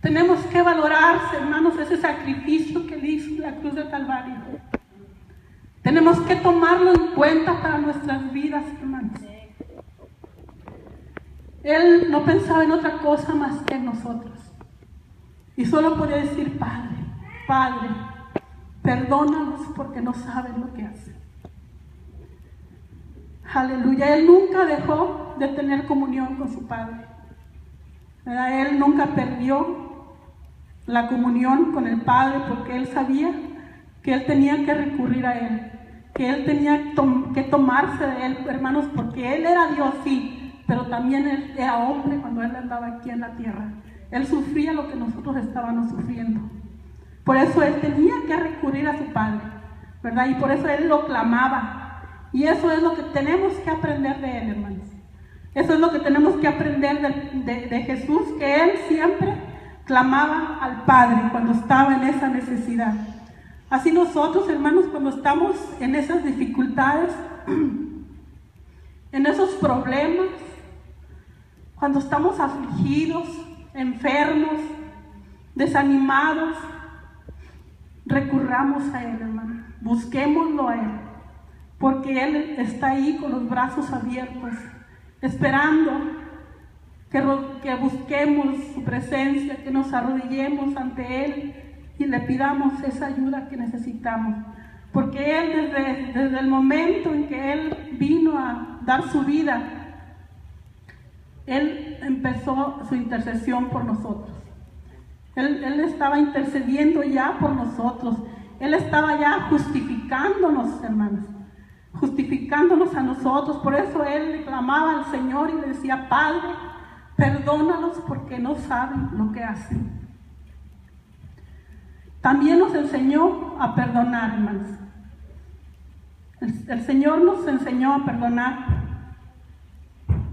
Tenemos que valorar, hermanos, ese sacrificio que Él hizo en la cruz del Calvario. Tenemos que tomarlo en cuenta para nuestras vidas, hermanos. Él no pensaba en otra cosa más que en nosotros. Y solo podía decir: Padre, Padre, perdónalos porque no saben lo que hacen. Aleluya. Él nunca dejó de tener comunión con su Padre. ¿Verdad? Él nunca perdió la comunión con el Padre porque Él sabía que Él tenía que recurrir a Él, que Él tenía que tomarse de Él, hermanos, porque Él era Dios, sí, pero también Él era hombre cuando Él andaba aquí en la tierra. Él sufría lo que nosotros estábamos sufriendo. Por eso Él tenía que recurrir a su Padre, ¿verdad? Y por eso Él lo clamaba. Y eso es lo que tenemos que aprender de Él, hermanos. Eso es lo que tenemos que aprender de Jesús, que Él siempre clamaba al Padre cuando estaba en esa necesidad. Así nosotros, hermanos, cuando estamos en esas dificultades, en esos problemas, cuando estamos afligidos, enfermos, desanimados, recurramos a Él, hermano. Busquémoslo a Él, porque Él está ahí con los brazos abiertos, esperando que busquemos su presencia, que nos arrodillemos ante Él y le pidamos esa ayuda que necesitamos. Porque Él desde el momento en que Él vino a dar su vida, Él empezó su intercesión por nosotros. Él estaba intercediendo ya por nosotros. Él estaba ya justificándonos, hermanos. Justificándonos a nosotros. Por eso Él le clamaba al Señor y le decía: Padre, perdónalos porque no saben lo que hacen. También nos enseñó a perdonar, hermanos. El Señor nos enseñó a perdonar.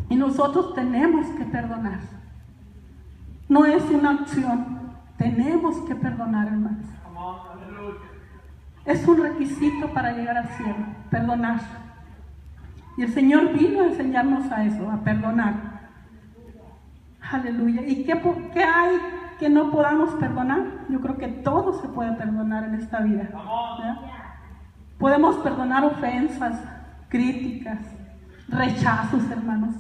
Y nosotros tenemos que perdonar. No es una opción. Tenemos que perdonar, hermanos. Es un requisito para llegar al cielo, perdonar. Y el Señor vino a enseñarnos a eso, a perdonar. Aleluya. ¿Y qué hay que no podamos perdonar? Yo creo que todo se puede perdonar en esta vida, ¿verdad? Podemos perdonar ofensas, críticas, rechazos, hermanos,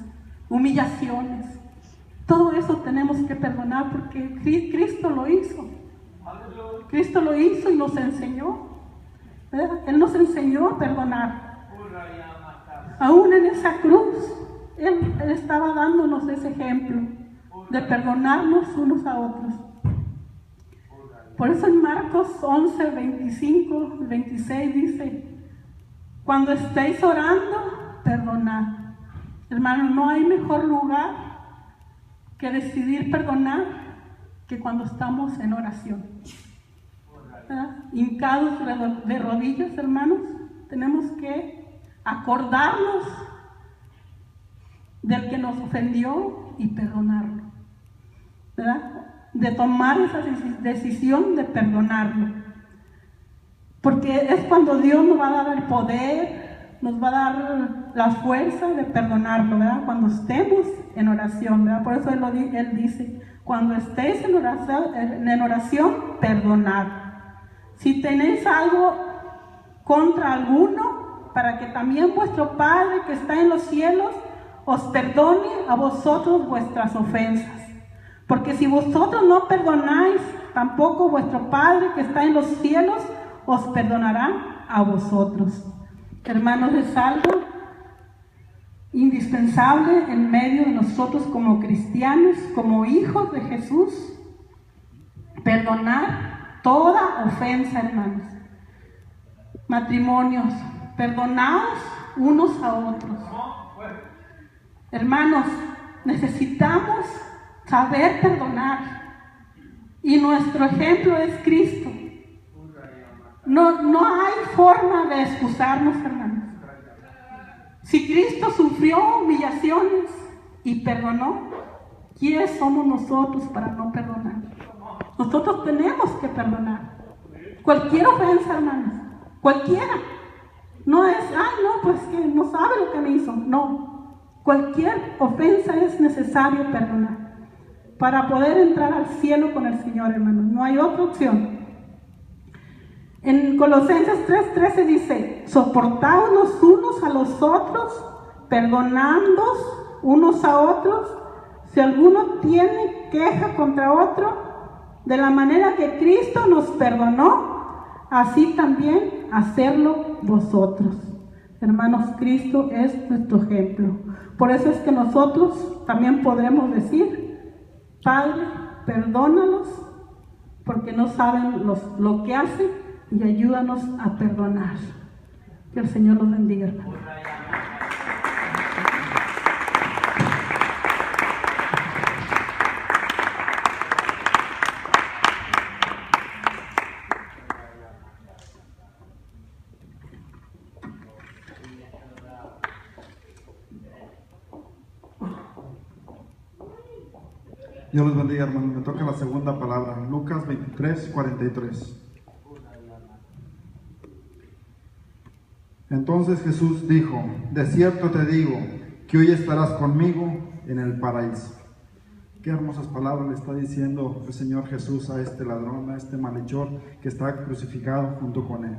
humillaciones. Todo eso tenemos que perdonar porque Cristo lo hizo. Cristo lo hizo y nos enseñó, ¿verdad? Él nos enseñó a perdonar. Aún en esa cruz, Él estaba dándonos ese ejemplo de perdonarnos unos a otros. Por eso en Marcos 11, 25, 26 dice: cuando estéis orando, perdonad. Hermano, no hay mejor lugar que decidir perdonar que cuando estamos en oración. ¿Verdad? Hincados de rodillas, hermanos, tenemos que acordarnos del que nos ofendió y perdonarlo, ¿verdad? De tomar esa decisión de perdonarlo, porque es cuando Dios nos va a dar el poder, nos va a dar la fuerza de perdonarlo, ¿verdad? Cuando estemos en oración, ¿verdad? Por eso Él dice: cuando estéis en oración, perdonad. Si tenéis algo contra alguno, para que también vuestro Padre que está en los cielos os perdone a vosotros vuestras ofensas. Porque si vosotros no perdonáis, tampoco vuestro Padre que está en los cielos os perdonará a vosotros. Hermanos, es algo indispensable en medio de nosotros como cristianos, como hijos de Jesús, perdonar toda ofensa, hermanos. Matrimonios, perdonaos unos a otros. Hermanos, necesitamos saber perdonar, y nuestro ejemplo es Cristo. No hay forma de excusarnos, hermanos. Si Cristo sufrió humillaciones y perdonó, ¿quiénes somos nosotros para no perdonar? Nosotros tenemos que perdonar cualquier ofensa, hermanos, cualquiera. No es, pues que no sabe lo que me hizo. No, cualquier ofensa es necesario perdonar. para poder entrar al cielo con el Señor, hermanos. No hay otra opción. En Colosenses 3:13 dice: soportaos los unos a los otros, perdonándoos unos a otros, si alguno tiene queja contra otro, de la manera que Cristo nos perdonó, así también hacerlo vosotros. Hermanos, Cristo es nuestro ejemplo. Por eso es que nosotros también podremos decir: Padre, perdónalos, porque no saben lo que hacen, y ayúdanos a perdonar. Que el Señor los bendiga, hermanos. Dios los bendiga, hermanos. Me toca la segunda palabra, Lucas 23:43. Entonces Jesús dijo: de cierto te digo, que hoy estarás conmigo en el paraíso. Qué hermosas palabras le está diciendo el Señor Jesús a este ladrón, a este malhechor que está crucificado junto con él.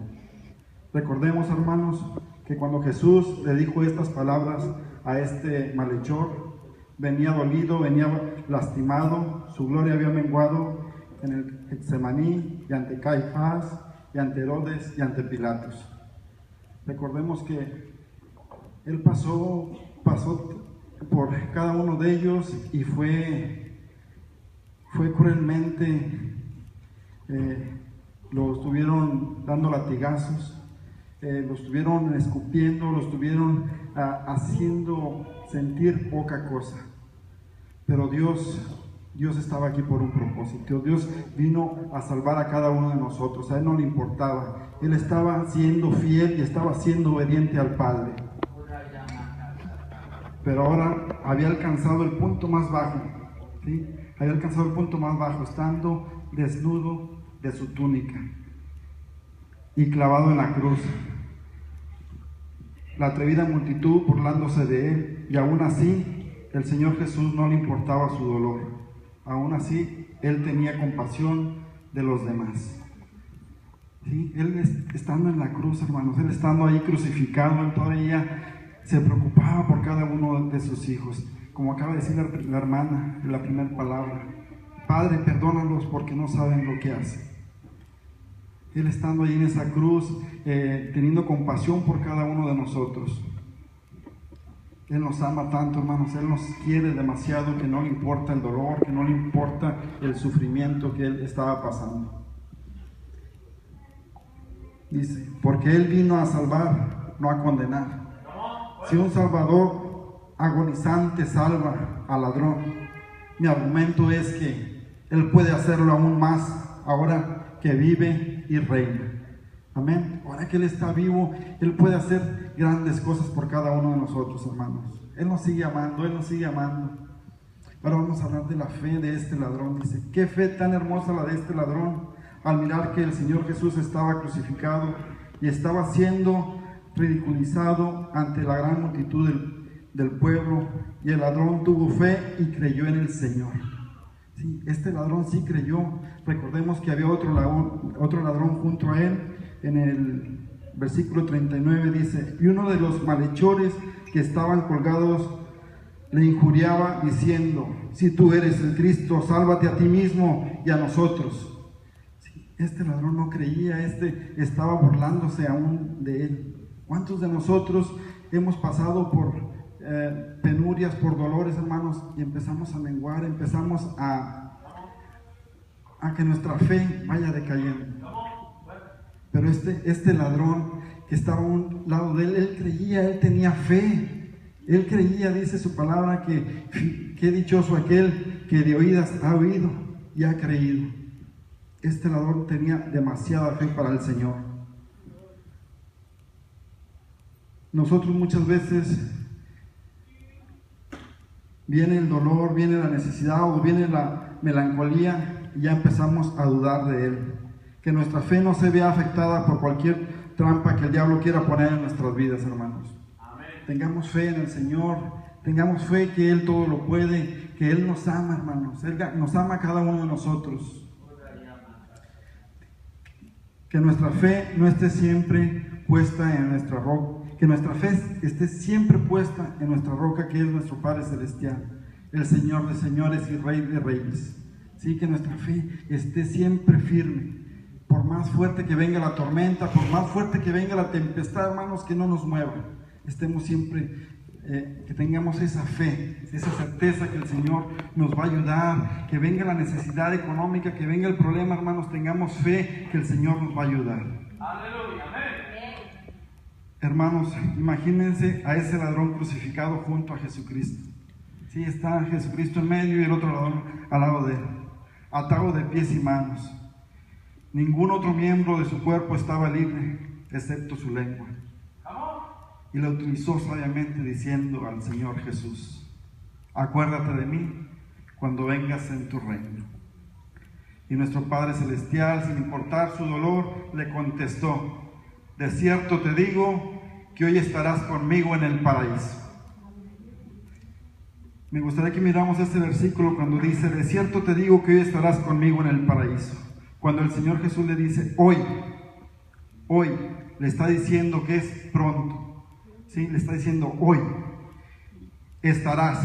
Recordemos, hermanos, que cuando Jesús le dijo estas palabras a este malhechor, venía dolido, venía lastimado, su gloria había menguado en el Getsemaní, y ante Caifás, y ante Herodes, y ante Pilatos. Recordemos que Él pasó por cada uno de ellos y fue cruelmente, lo estuvieron dando latigazos, lo estuvieron escupiendo, lo estuvieron haciendo sentir poca cosa. Pero Dios estaba aquí por un propósito. Dios vino a salvar a cada uno de nosotros. A Él no le importaba. Él estaba siendo fiel y estaba siendo obediente al Padre. Pero ahora había alcanzado el punto más bajo, ¿sí? Había alcanzado el punto más bajo, estando desnudo de su túnica y clavado en la cruz. La atrevida multitud burlándose de Él, y aún así el Señor Jesús no le importaba su dolor. Aún así Él tenía compasión de los demás. ¿Sí? Él estando en la cruz, hermanos, Él estando ahí crucificado, Él todavía se preocupaba por cada uno de sus hijos. Como acaba de decir la hermana en la primera palabra: Padre, perdónalos porque no saben lo que hacen. Él estando ahí en esa cruz, teniendo compasión por cada uno de nosotros. Él nos ama tanto, hermanos, Él nos quiere demasiado, que no le importa el dolor, que no le importa el sufrimiento que Él estaba pasando. Dice: porque Él vino a salvar, no a condenar. Si un salvador agonizante salva al ladrón, mi argumento es que Él puede hacerlo aún más ahora que vive y reina. Amén. Ahora que Él está vivo, Él puede hacer grandes cosas por cada uno de nosotros, hermanos. Él nos sigue amando, Él nos sigue amando. Ahora vamos a hablar de la fe de este ladrón. Dice: qué fe tan hermosa la de este ladrón, al mirar que el Señor Jesús estaba crucificado y estaba siendo ridiculizado ante la gran multitud del pueblo, y el ladrón tuvo fe y creyó en el Señor. Sí, este ladrón sí creyó. Recordemos que había otro ladrón junto a él. En el versículo 39 dice: y uno de los malhechores que estaban colgados le injuriaba diciendo: si tú eres el Cristo, sálvate a ti mismo y a nosotros. Sí, este ladrón no creía, estaba burlándose aún de él. ¿Cuántos de nosotros hemos pasado por penurias, por dolores, hermanos, y empezamos a menguar, empezamos a que nuestra fe vaya decayendo? Pero este ladrón que estaba a un lado de él creía, él tenía fe. Él creía, dice su palabra, que qué dichoso aquel que de oídas ha oído y ha creído. Este ladrón tenía demasiada fe para el Señor. Nosotros muchas veces viene el dolor, viene la necesidad o viene la melancolía y ya empezamos a dudar de Él. Que nuestra fe no se vea afectada por cualquier trampa que el diablo quiera poner en nuestras vidas, hermanos. Amén. Tengamos fe en el Señor, tengamos fe que Él todo lo puede, que Él nos ama, hermanos. Él nos ama a cada uno de nosotros. Que nuestra fe no esté siempre puesta en nuestra roca, que nuestra fe esté siempre puesta en nuestra roca, que es nuestro Padre Celestial, el Señor de señores y Rey de reyes. Sí, que nuestra fe esté siempre firme. Por más fuerte que venga la tormenta, por más fuerte que venga la tempestad, hermanos, que no nos mueva. Estemos siempre, que tengamos esa fe, esa certeza que el Señor nos va a ayudar, que venga la necesidad económica, que venga el problema, hermanos, tengamos fe que el Señor nos va a ayudar. Aleluya, amén. Hermanos, imagínense a ese ladrón crucificado junto a Jesucristo. Sí, está Jesucristo en medio y el otro ladrón al lado de él, atado de pies y manos. Ningún otro miembro de su cuerpo estaba libre, excepto su lengua. Y la utilizó sabiamente diciendo al Señor Jesús: acuérdate de mí cuando vengas en tu reino. Y nuestro Padre Celestial, sin importar su dolor, le contestó: de cierto te digo que hoy estarás conmigo en el paraíso. Me gustaría que miramos este versículo cuando dice: de cierto te digo que hoy estarás conmigo en el paraíso. Cuando el Señor Jesús le dice hoy, le está diciendo que es pronto. ¿Sí? Le está diciendo hoy estarás,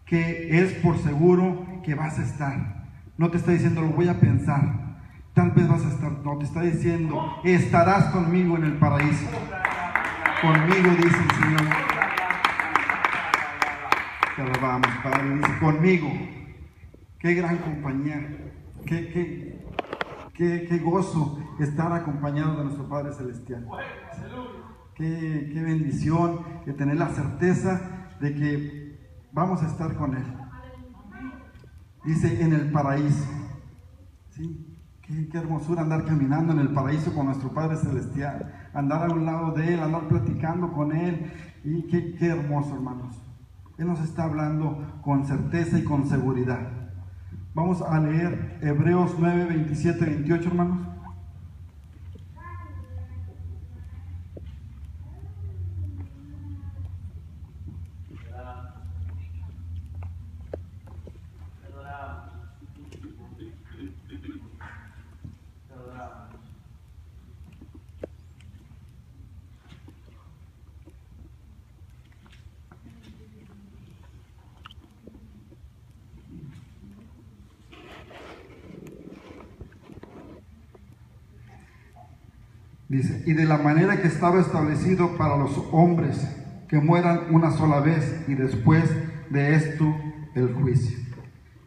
que es por seguro que vas a estar. No te está diciendo lo voy a pensar, tal vez vas a estar. No, te está diciendo estarás conmigo en el paraíso. Conmigo, dice el Señor. Te alabamos, Padre. Dice conmigo. Qué gran compañía. Qué gozo estar acompañado de nuestro Padre Celestial. Qué bendición de tener la certeza de que vamos a estar con Él. Dice en el paraíso. ¿Sí? Qué hermosura andar caminando en el paraíso con nuestro Padre Celestial. Andar a un lado de Él, andar platicando con Él. Y qué hermoso, hermanos. Él nos está hablando con certeza y con seguridad. Vamos a leer Hebreos 9, 27, 28, hermanos. Dice, y de la manera que estaba establecido para los hombres que mueran una sola vez y después de esto el juicio.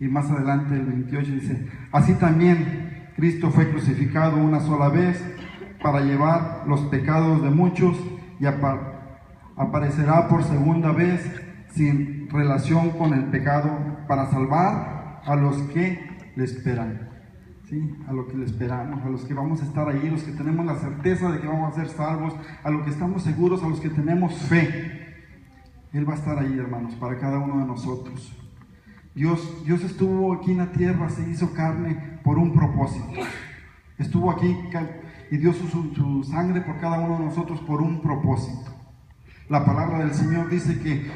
Y más adelante el 28 dice, así también Cristo fue crucificado una sola vez para llevar los pecados de muchos y aparecerá por segunda vez sin relación con el pecado para salvar a los que le esperan. ¿Sí? A lo que le esperamos, a los que vamos a estar ahí, los que tenemos la certeza de que vamos a ser salvos, a los que estamos seguros, a los que tenemos fe. Él va a estar ahí, hermanos, para cada uno de nosotros. Dios estuvo aquí en la tierra, se hizo carne por un propósito. Estuvo aquí y dio su sangre por cada uno de nosotros por un propósito. La palabra del Señor dice que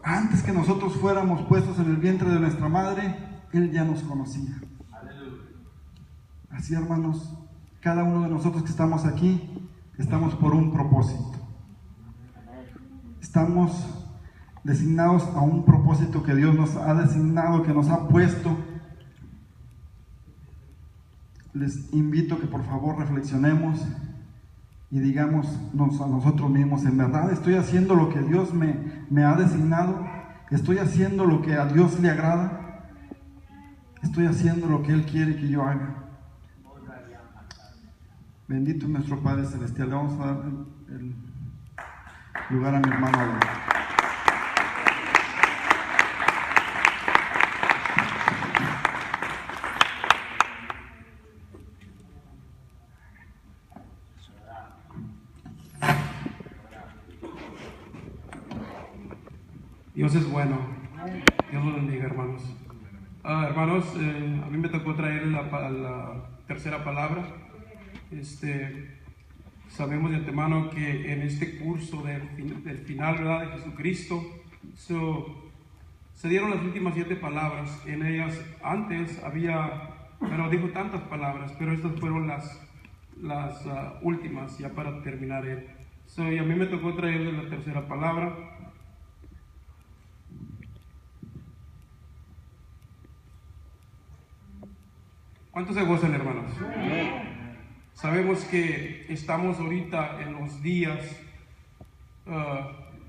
antes que nosotros fuéramos puestos en el vientre de nuestra madre, Él ya nos conocía. Así, hermanos, cada uno de nosotros que estamos aquí, estamos por un propósito. Estamos designados a un propósito que Dios nos ha designado, que nos ha puesto. Les invito que por favor reflexionemos y digamos a nosotros mismos, en verdad estoy haciendo lo que Dios me ha designado, estoy haciendo lo que a Dios le agrada, estoy haciendo lo que Él quiere que yo haga. Bendito es nuestro Padre Celestial. Le vamos a dar el lugar a mi hermano. Dios es bueno. Dios los bendiga, hermanos. Hermanos, a mí me tocó traer la tercera palabra. Sabemos de antemano que en este curso del final, ¿verdad?, de Jesucristo, Se dieron las últimas 7 palabras. En ellas antes pero dijo tantas palabras, pero estas fueron las últimas ya para terminar él. Y a mí me tocó traerle la tercera palabra. ¿Cuántos se gozan, hermanos? Sabemos que estamos ahorita en los días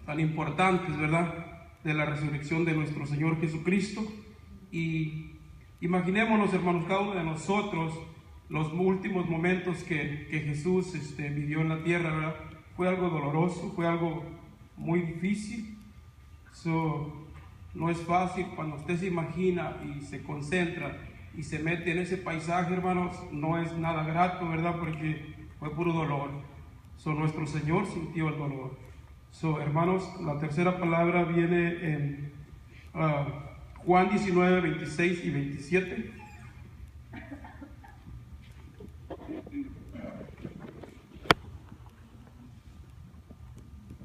tan importantes, ¿verdad?, de la resurrección de nuestro Señor Jesucristo. Y imaginémonos, hermanos, cada uno de nosotros los últimos momentos que Jesús vivió en la tierra, ¿verdad? Fue algo doloroso, fue algo muy difícil. No es fácil cuando usted se imagina y se concentra y se mete en ese paisaje, hermanos, no es nada grato, ¿verdad? Porque fue puro dolor. Nuestro Señor sintió el dolor. Hermanos, la tercera palabra viene en Juan 19, 26 y 27.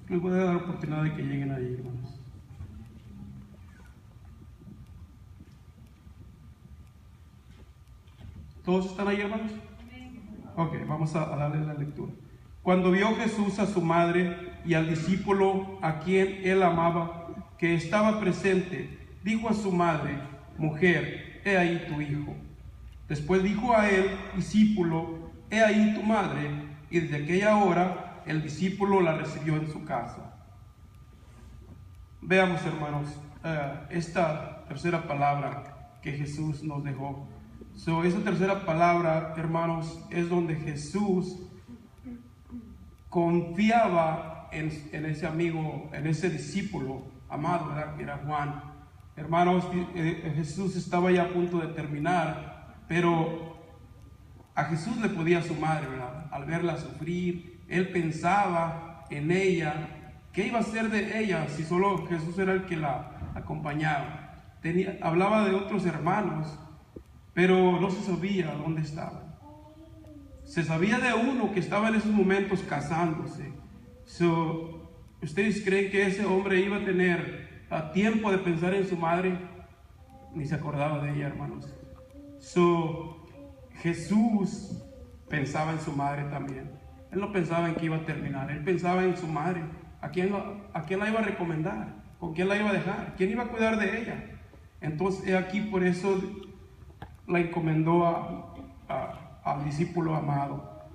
Les voy a dar oportunidad de que lleguen ahí, hermanos. ¿Todos están ahí, hermanos? Ok, vamos a darle la lectura. Cuando vio Jesús a su madre y al discípulo a quien él amaba, que estaba presente, dijo a su madre: mujer, he ahí tu hijo. Después dijo a él, discípulo: he ahí tu madre. Y desde aquella hora el discípulo la recibió en su casa. Veamos, hermanos, esta tercera palabra que Jesús nos dejó. Esa tercera palabra, hermanos, es donde Jesús confiaba en ese amigo, en ese discípulo amado, ¿verdad?, que era Juan. Hermanos, Jesús estaba ya a punto de terminar, pero a Jesús le podía su madre, ¿verdad? Al verla sufrir, él pensaba en ella, ¿qué iba a hacer de ella si solo Jesús era el que la acompañaba? Hablaba de otros hermanos, pero no se sabía dónde estaban. Se sabía de uno que estaba en esos momentos casándose. ¿Ustedes creen que ese hombre iba a tener tiempo de pensar en su madre? Ni se acordaba de ella, hermanos. Jesús pensaba en su madre también. Él no pensaba en que iba a terminar. Él pensaba en su madre. ¿A quién la iba a recomendar? ¿Con quién la iba a dejar? ¿Quién iba a cuidar de ella? Entonces, aquí por eso la encomendó al discípulo amado.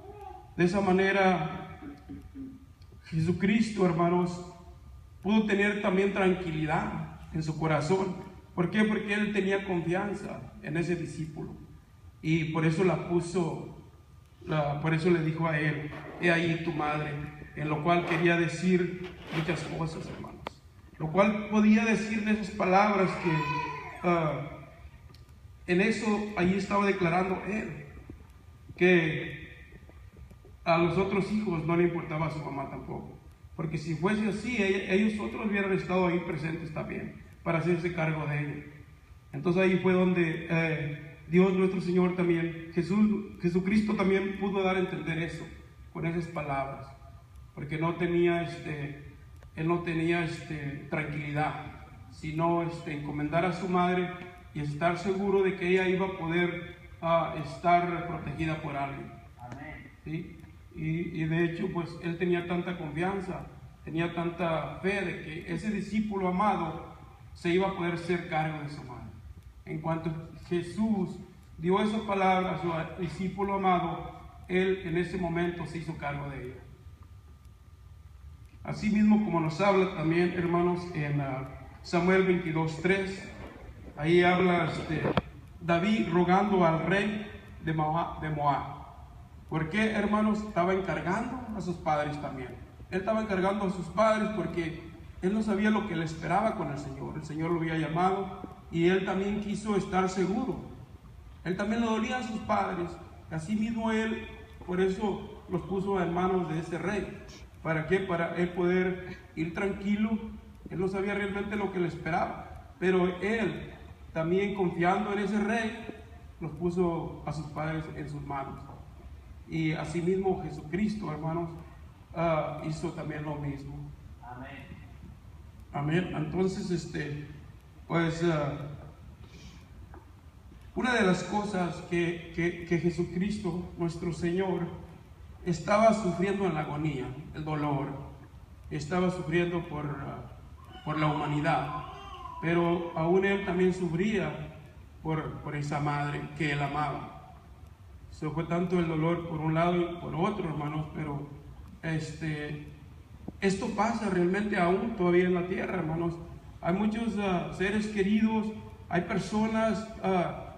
De esa manera, Jesucristo, hermanos, pudo tener también tranquilidad en su corazón. ¿Por qué? Porque él tenía confianza en ese discípulo. Y por eso por eso le dijo a él: he ahí tu madre. En lo cual quería decir muchas cosas, hermanos. Lo cual podía decir de esas palabras que en eso ahí estaba declarando él, que a los otros hijos no le importaba a su mamá tampoco, porque si fuese así, ellos otros hubieran estado ahí presentes también para hacerse cargo de ella. Entonces ahí fue donde Dios nuestro Señor también, Jesucristo también pudo dar a entender eso con esas palabras, porque no tenía él no tenía tranquilidad, sino encomendar a su madre y estar seguro de que ella iba a poder estar protegida por alguien. Amén. ¿Sí? Y de hecho, pues él tenía tanta confianza, tenía tanta fe de que ese discípulo amado se iba a poder hacer cargo de su madre. En cuanto Jesús dio esa palabra a su discípulo amado, él en ese momento se hizo cargo de ella. Así mismo como nos habla también, hermanos, en Samuel 22:3, ahí habla David rogando al rey de Moab. ¿Por qué, hermanos? Estaba encargando a sus padres también. Él estaba encargando a sus padres porque él no sabía lo que le esperaba con el Señor. El Señor lo había llamado y él también quiso estar seguro. Él también le dolía a sus padres. Así mismo él, por eso los puso en manos de ese rey. ¿Para qué? Para él poder ir tranquilo. Él no sabía realmente lo que le esperaba, pero él también, confiando en ese rey, los puso a sus padres en sus manos. Y asimismo Jesucristo, hermanos, hizo también lo mismo. Amén. Amén. Entonces, pues una de las cosas que Jesucristo, nuestro Señor, estaba sufriendo en la agonía, el dolor, estaba sufriendo por la humanidad, pero aún Él también sufría por esa madre que Él amaba. Eso fue tanto el dolor por un lado y por otro, hermanos, pero esto pasa realmente aún todavía en la tierra, hermanos. Hay muchos seres queridos, hay personas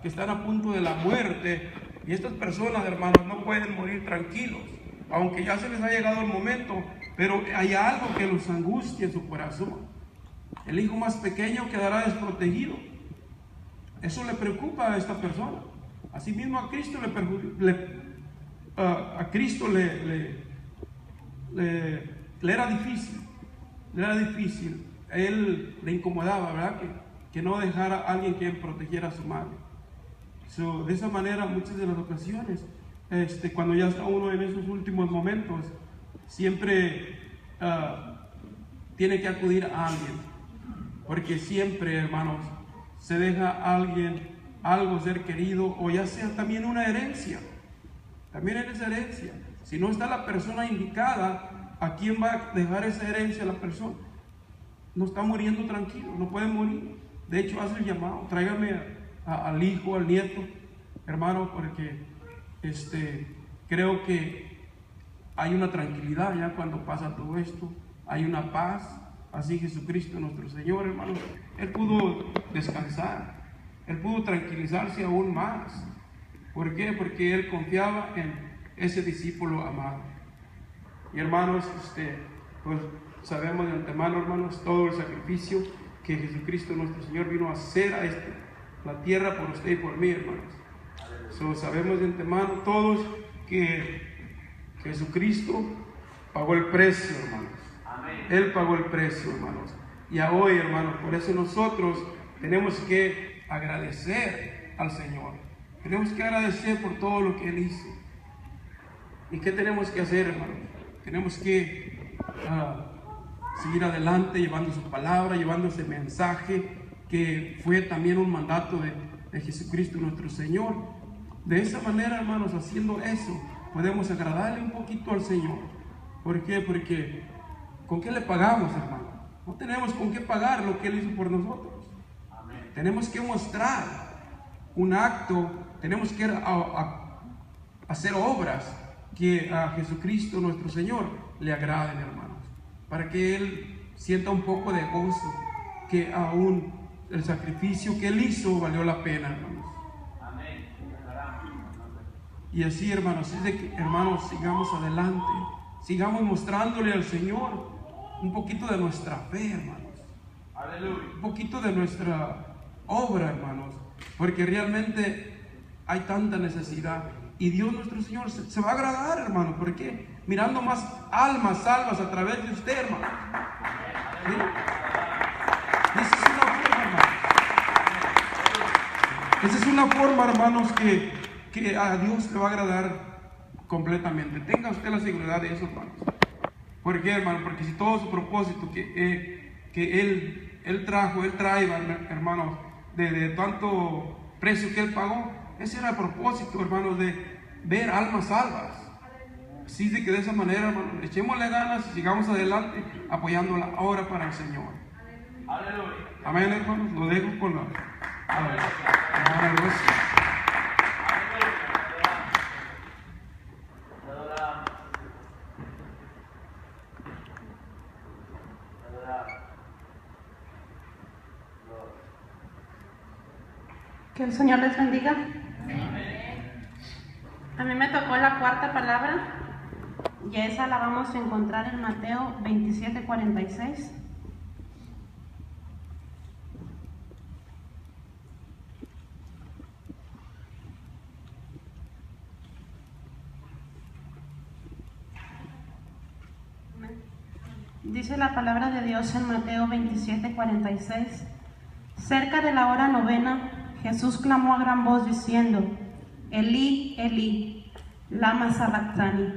que están a punto de la muerte, y estas personas, hermanos, no pueden morir tranquilos, aunque ya se les ha llegado el momento, pero hay algo que los angustia en su corazón. El hijo más pequeño quedará desprotegido. Eso le preocupa a esta persona. Asimismo a Cristo le era difícil. Le era difícil. A él le incomodaba, ¿verdad? Que no dejara a alguien que protegiera a su madre. De esa manera, muchas de las ocasiones, cuando ya está uno en esos últimos momentos, siempre tiene que acudir a alguien, porque siempre, hermanos, se deja a alguien algo, ser querido, o ya sea también una herencia. También en esa herencia, si no está la persona indicada, ¿a quién va a dejar esa herencia la persona? No está muriendo tranquilo, no puede morir. De hecho, hace el llamado: tráigame al hijo, al nieto, hermano, porque creo que hay una tranquilidad ya cuando pasa todo esto, hay una paz. Así Jesucristo nuestro Señor, hermano, Él pudo descansar, Él pudo tranquilizarse aún más. ¿Por qué? Porque Él confiaba en ese discípulo amado. Y hermanos, pues sabemos de antemano, hermanos, todo el sacrificio que Jesucristo nuestro Señor vino a hacer a la tierra por usted y por mí, hermanos. Sabemos de antemano todos que Jesucristo pagó el precio, hermanos. Él pagó el precio, hermanos. Y a hoy, hermanos, por eso nosotros tenemos que agradecer al Señor. Tenemos que agradecer por todo lo que Él hizo. ¿Y qué tenemos que hacer, hermanos? Tenemos que seguir adelante llevando su palabra, llevando ese mensaje que fue también un mandato de Jesucristo nuestro Señor. De esa manera, hermanos, haciendo eso, podemos agradarle un poquito al Señor. ¿Por qué? Porque ¿con qué le pagamos, hermano? No tenemos con qué pagar lo que Él hizo por nosotros. Amén. Tenemos que mostrar un acto, tenemos que hacer obras que a Jesucristo nuestro Señor le agraden, hermanos, para que Él sienta un poco de gozo, que aún el sacrificio que Él hizo valió la pena, hermanos. Amén. Y así, hermanos, sigamos adelante, sigamos mostrándole al Señor un poquito de nuestra fe, hermanos. Aleluya. Un poquito de nuestra obra, hermanos, porque realmente hay tanta necesidad. Y Dios nuestro Señor se va a agradar, hermano. ¿Por qué? Mirando más almas salvas a través de usted, hermano. ¿Sí? Esa es una forma, hermanos. Esa es una forma, hermanos, que a Dios le va a agradar completamente. Tenga usted la seguridad de eso, hermanos. ¿Por qué, hermano? Porque si todo su propósito que Él trae, hermanos, de tanto precio que Él pagó, ese era el propósito, hermanos, de ver almas salvas. Así de que de esa manera, hermanos, echémosle ganas y sigamos adelante apoyando la obra para el Señor. Aleluya. Amén, hermanos. Lo dejo con la hermana. Que el Señor les bendiga. A mí me tocó la cuarta palabra y esa la vamos a encontrar en Mateo 27:46. Dice la palabra de Dios en Mateo 27:46. Cerca de la hora novena, Jesús clamó a gran voz diciendo: Elí, Elí, lama sabactani.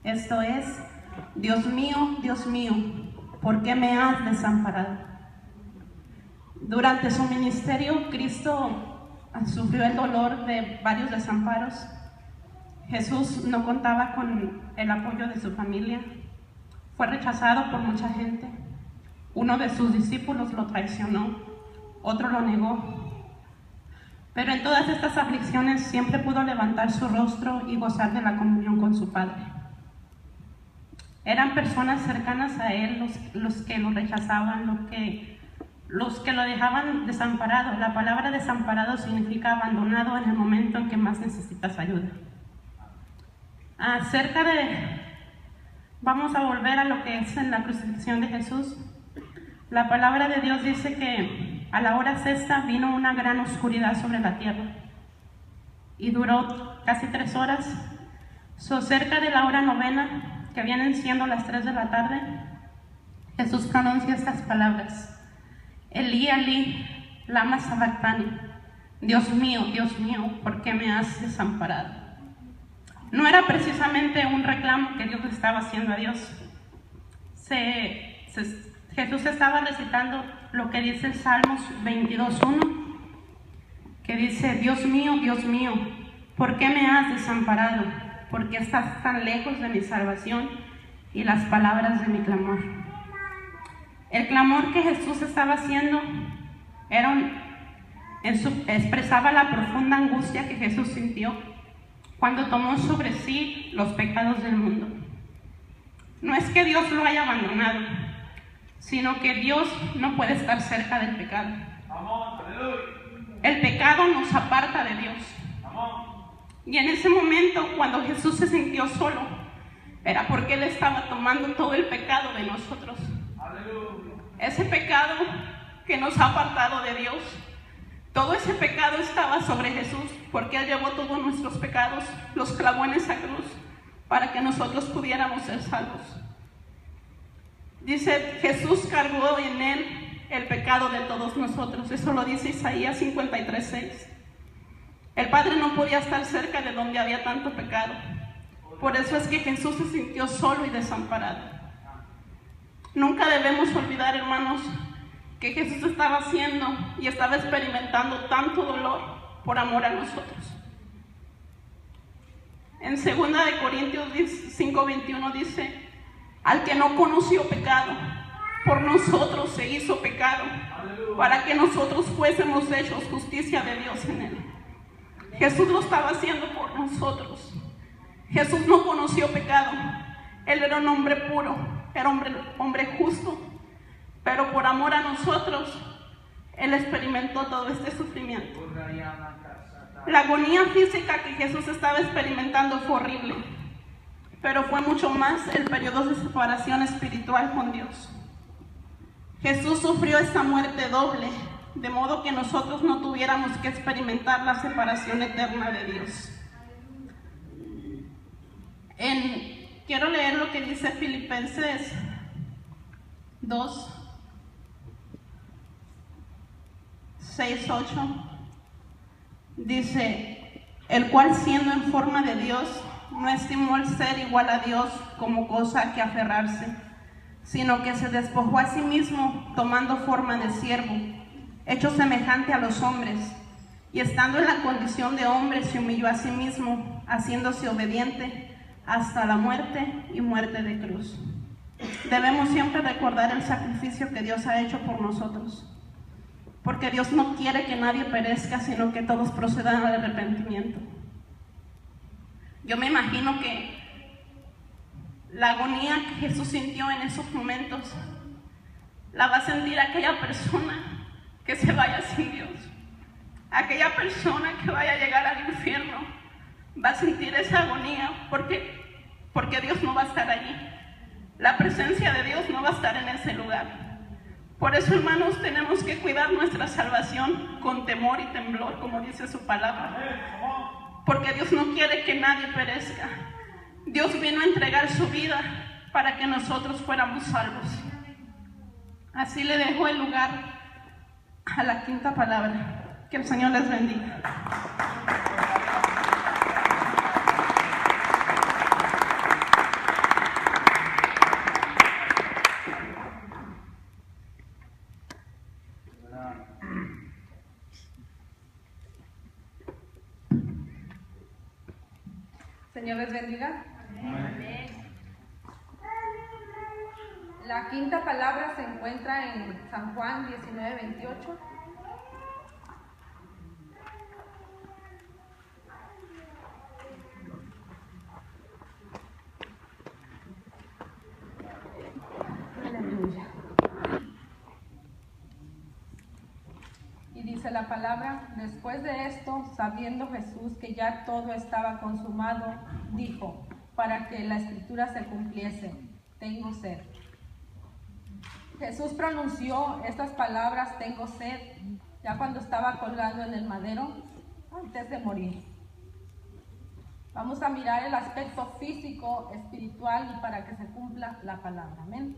Esto es: Dios mío, ¿por qué me has desamparado? Durante su ministerio, Cristo sufrió el dolor de varios desamparos. Jesús no contaba con el apoyo de su familia. Fue rechazado por mucha gente. Uno de sus discípulos lo traicionó, otro lo negó. Pero en todas estas aflicciones siempre pudo levantar su rostro y gozar de la comunión con su Padre. Eran personas cercanas a él los que lo rechazaban, los que lo dejaban desamparado. La palabra desamparado significa abandonado en el momento en que más necesitas ayuda. Vamos a volver a lo que es en la crucifixión de Jesús. La palabra de Dios dice que a la hora sexta vino una gran oscuridad sobre la tierra y duró casi 3 horas. Cerca de la hora novena, que vienen siendo las 3 de la tarde, Jesús pronuncia estas palabras: Elí, Elí, lama sabactani. Dios mío, ¿por qué me has desamparado? No era precisamente un reclamo que Dios estaba haciendo a Dios. Jesús estaba recitando lo que dice el Salmos 22:1, que dice: Dios mío, ¿por qué me has desamparado? ¿Por qué estás tan lejos de mi salvación y las palabras de mi clamor? El clamor que Jesús estaba haciendo expresaba la profunda angustia que Jesús sintió cuando tomó sobre sí los pecados del mundo. No es que Dios lo haya abandonado, sino que Dios no puede estar cerca del pecado. El pecado nos aparta de Dios. Y en ese momento, cuando Jesús se sintió solo, era porque Él estaba tomando todo el pecado de nosotros. Ese pecado que nos ha apartado de Dios, todo ese pecado estaba sobre Jesús, porque Él llevó todos nuestros pecados, los clavó en esa cruz, para que nosotros pudiéramos ser salvos. Dice, Jesús cargó en Él el pecado de todos nosotros. Eso lo dice Isaías 53:6. El Padre no podía estar cerca de donde había tanto pecado. Por eso es que Jesús se sintió solo y desamparado. Nunca debemos olvidar, hermanos, que Jesús estaba haciendo y estaba experimentando tanto dolor por amor a nosotros. En 2 Corintios 5:21 dice: al que no conoció pecado, por nosotros se hizo pecado, para que nosotros fuésemos hechos justicia de Dios en Él. Jesús lo estaba haciendo por nosotros. Jesús no conoció pecado. Él era un hombre puro, era hombre justo, pero por amor a nosotros, Él experimentó todo este sufrimiento. La agonía física que Jesús estaba experimentando fue horrible, pero fue mucho más el periodo de separación espiritual con Dios. Jesús sufrió esta muerte doble, de modo que nosotros no tuviéramos que experimentar la separación eterna de Dios. Quiero leer lo que dice Filipenses 2, 6, 8. Dice: el cual, siendo en forma de Dios, no estimó el ser igual a Dios como cosa a que aferrarse, sino que se despojó a sí mismo, tomando forma de siervo, hecho semejante a los hombres, y estando en la condición de hombre se humilló a sí mismo, haciéndose obediente hasta la muerte y muerte de cruz. Debemos siempre recordar el sacrificio que Dios ha hecho por nosotros, porque Dios no quiere que nadie perezca, sino que todos procedan al arrepentimiento. Yo me imagino que la agonía que Jesús sintió en esos momentos la va a sentir aquella persona que se vaya sin Dios. Aquella persona que vaya a llegar al infierno va a sentir esa agonía porque Dios no va a estar allí. La presencia de Dios no va a estar en ese lugar. Por eso, hermanos, tenemos que cuidar nuestra salvación con temor y temblor, como dice su palabra. Porque Dios no quiere que nadie perezca. Dios vino a entregar su vida para que nosotros fuéramos salvos. Así le dejo el lugar a la quinta palabra. Que el Señor les bendiga. Amen. Señor les bendiga. La quinta palabra se encuentra en San Juan 19:28. Aleluya. Y dice la palabra: después de esto, sabiendo Jesús que ya todo estaba consumado, dijo, para que la escritura se cumpliese: tengo sed. Jesús pronunció estas palabras, tengo sed, ya cuando estaba colgado en el madero, antes de morir. Vamos a mirar el aspecto físico, espiritual y para que se cumpla la palabra. Amén.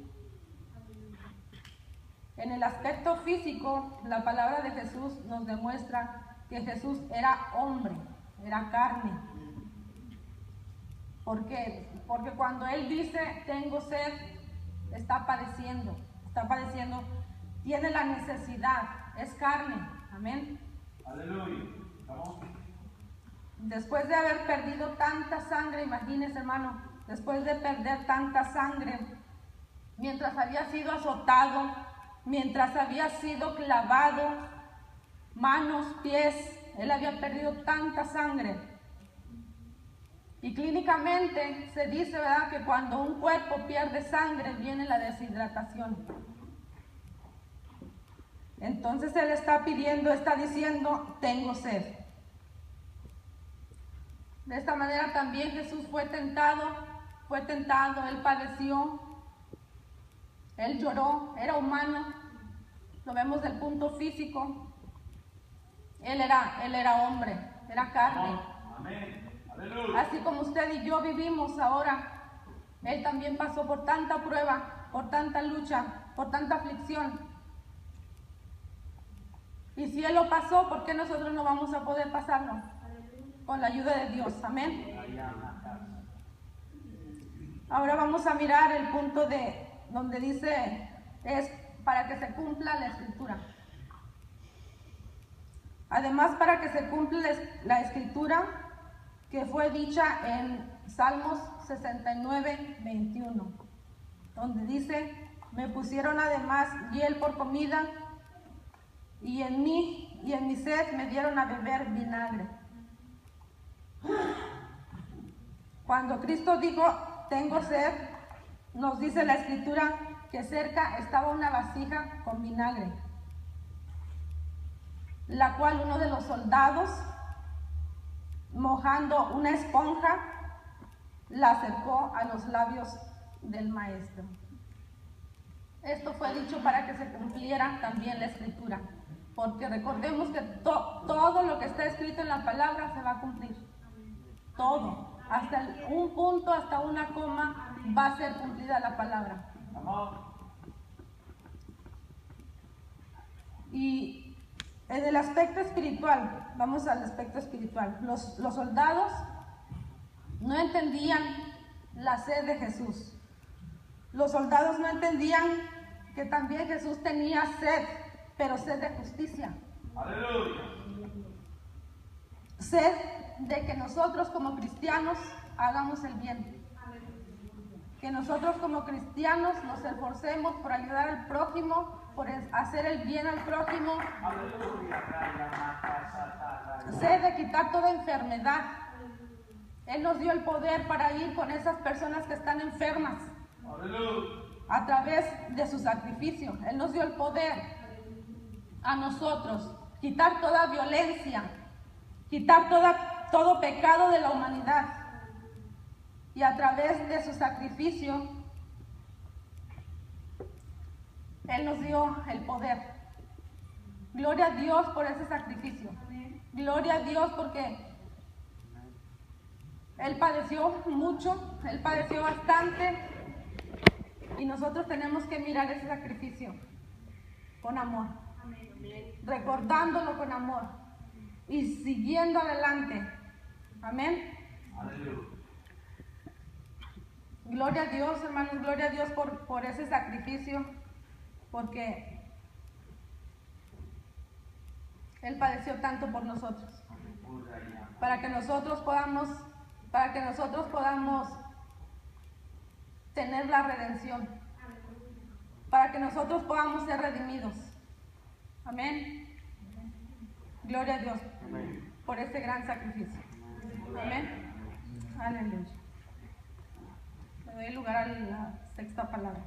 En el aspecto físico, la palabra de Jesús nos demuestra que Jesús era hombre, era carne. ¿Por qué? Porque cuando Él dice, tengo sed, está padeciendo, tiene la necesidad, es carne. Amén. Aleluya. Vamos. Después de haber perdido tanta sangre, imagínense, hermano, después de perder tanta sangre, mientras había sido azotado, mientras había sido clavado, manos, pies, Él había perdido tanta sangre. Y clínicamente se dice, ¿verdad?, que cuando un cuerpo pierde sangre viene la deshidratación. Entonces Él está diciendo, tengo sed. De esta manera también Jesús fue tentado, Él padeció, Él lloró, era humano, lo vemos del punto físico. Él era hombre, era carne. Amén. Aleluya. Así como usted y yo vivimos ahora, Él también pasó por tanta prueba, por tanta lucha, por tanta aflicción. Y si Él lo pasó, ¿por qué nosotros no vamos a poder pasarlo? Con la ayuda de Dios. Amén. Ahora vamos a mirar el punto de donde dice, es para que se cumpla la escritura. Además, para que se cumpla la escritura que fue dicha en Salmos 69:21, donde dice, me pusieron además hiel por comida, y en mi sed me dieron a beber vinagre. Cuando Cristo dijo, tengo sed, nos dice la escritura que cerca estaba una vasija con vinagre, la cual uno de los soldados, mojando una esponja, la acercó a los labios del maestro. Esto fue dicho para que se cumpliera también la escritura, porque recordemos que todo lo que está escrito en la palabra se va a cumplir. Todo, hasta un punto, hasta una coma, va a ser cumplida la palabra. Y en el aspecto espiritual, vamos al aspecto espiritual. Los soldados no entendían la sed de Jesús. Los soldados no entendían que también Jesús tenía sed, pero sed de justicia. Aleluya. Sed de que nosotros como cristianos hagamos el bien. Que nosotros como cristianos nos esforcemos por ayudar al prójimo, por hacer el bien al prójimo. Sed de quitar toda enfermedad. Él nos dio el poder para ir con esas personas que están enfermas. A través de su sacrificio. Él nos dio el poder a nosotros. Quitar toda violencia. Quitar todo pecado de la humanidad. Y a través de su sacrificio, Él nos dio el poder. Gloria a Dios por ese sacrificio. Gloria a Dios porque Él padeció mucho, Él padeció bastante. Y nosotros tenemos que mirar ese sacrificio con amor. Recordándolo con amor. Y siguiendo adelante. Amén. Aleluya. Gloria a Dios, hermanos, gloria a Dios por ese sacrificio, porque Él padeció tanto por nosotros, para que nosotros podamos para que nosotros podamos tener la redención, para que nosotros podamos ser redimidos. Amén. Gloria a Dios por este gran sacrificio. Amén. Aleluya. Le doy lugar a la sexta palabra.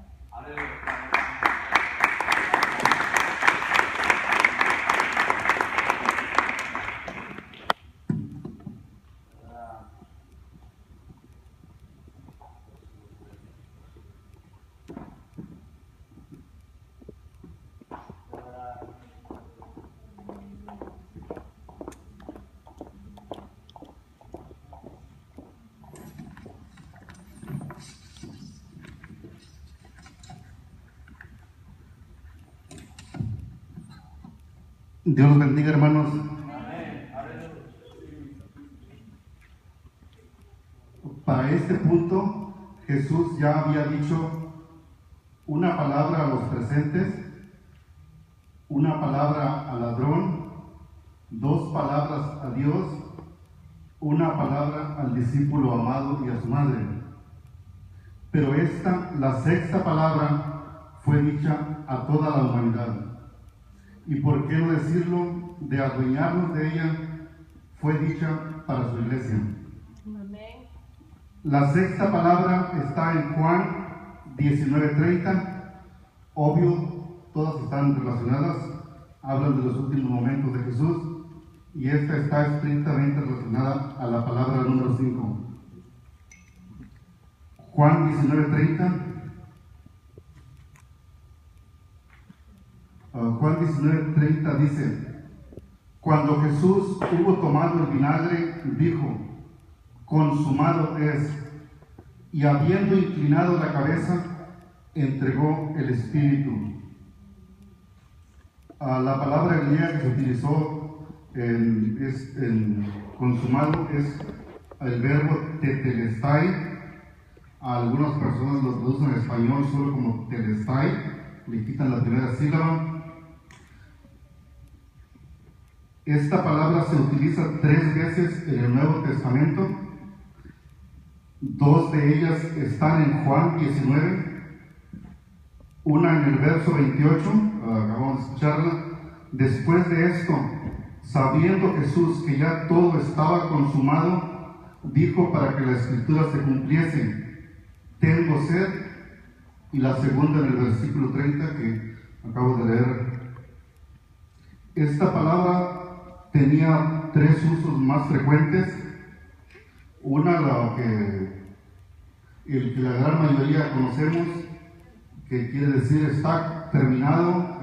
Dios los bendiga, hermanos. Para este punto, Jesús ya había dicho una palabra a los presentes, una palabra al ladrón, 2 palabras a Dios, una palabra al discípulo amado y a su madre. Pero esta, la sexta palabra, fue dicha a toda la humanidad. Y por qué no decirlo, de adueñarnos de ella, fue dicha para su iglesia. Amén. La sexta palabra está en Juan 19:30. Obvio, todas están relacionadas, hablan de los últimos momentos de Jesús, y esta está estrictamente relacionada a la palabra número 5. Juan 19:30. Juan 19:30 dice: cuando Jesús hubo tomado el vinagre, dijo: consumado es, y habiendo inclinado la cabeza, entregó el Espíritu. La palabra griega que se utilizó en consumado es el verbo tetelestai. Algunas personas lo traducen en español solo como telestai, le quitan la primera sílaba. Esta palabra se utiliza 3 veces en el Nuevo Testamento. 2 de ellas están en Juan 19, una en el verso 28, acabamos de escucharla. Después de esto, sabiendo Jesús que ya todo estaba consumado, dijo para que la escritura se cumpliese: tengo sed. Y la segunda en el versículo 30 que acabo de leer. Esta palabra tenía 3 usos más frecuentes. Una, el que la gran mayoría conocemos, que quiere decir está terminado,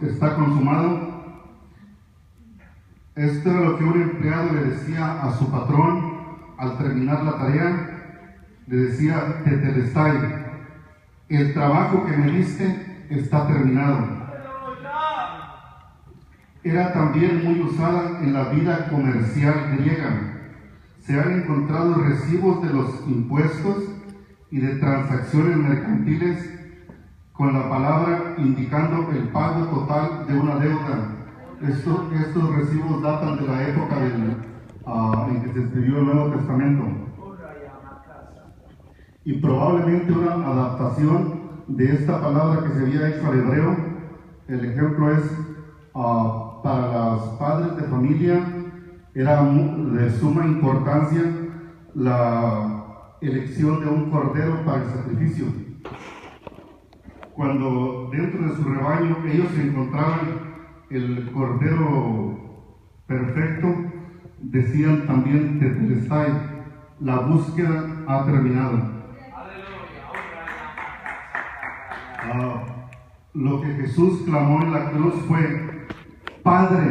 está consumado. Esto era lo que un empleado le decía a su patrón al terminar la tarea. Le decía: tetelestai, el trabajo que me diste está terminado. Era también muy usada en la vida comercial griega. Se han encontrado recibos de los impuestos y de transacciones mercantiles con la palabra indicando el pago total de una deuda. Estos recibos datan de la época en que se escribió el Nuevo Testamento. Y probablemente una adaptación de esta palabra que se había hecho al hebreo. El ejemplo es para los padres de familia, era de suma importancia la elección de un cordero para el sacrificio. Cuando dentro de su rebaño ellos encontraban el cordero perfecto, decían también tetelestai: la búsqueda ha terminado. Lo que Jesús clamó en la cruz fue: Padre,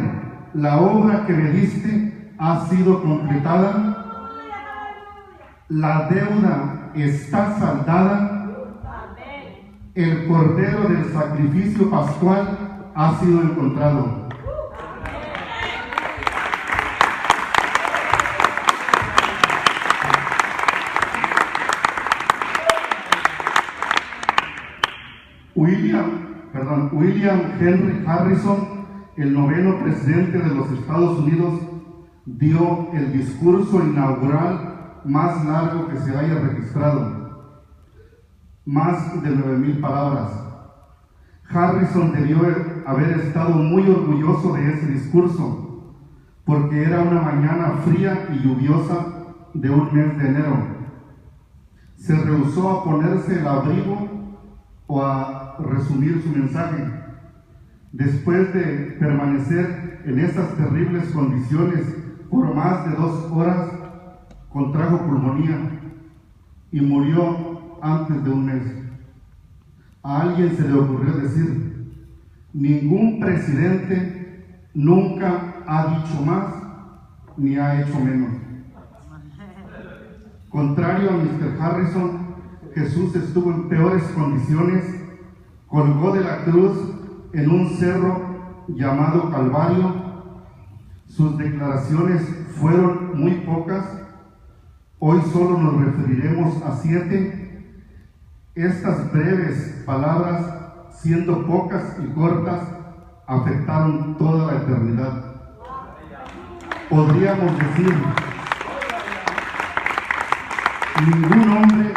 la obra que me diste ha sido completada, la deuda está saldada, el cordero del sacrificio pascual ha sido encontrado. William Henry Harrison, el 9º presidente de los Estados Unidos, dio el discurso inaugural más largo que se haya registrado, más de 9,000 palabras. Harrison debió haber estado muy orgulloso de ese discurso, porque era una mañana fría y lluviosa de un mes de enero. Se rehusó a ponerse el abrigo o a resumir su mensaje. Después de permanecer en estas terribles condiciones por más de 2 horas, contrajo pulmonía y murió antes de un mes. A alguien se le ocurrió decir: ningún presidente nunca ha dicho más ni ha hecho menos. Contrario a Mr. Harrison, Jesús estuvo en peores condiciones, colgó de la cruz en un cerro llamado Calvario. Sus declaraciones fueron muy pocas. Hoy solo nos referiremos a 7. Estas breves palabras, siendo pocas y cortas, afectaron toda la eternidad. Podríamos decir: ningún hombre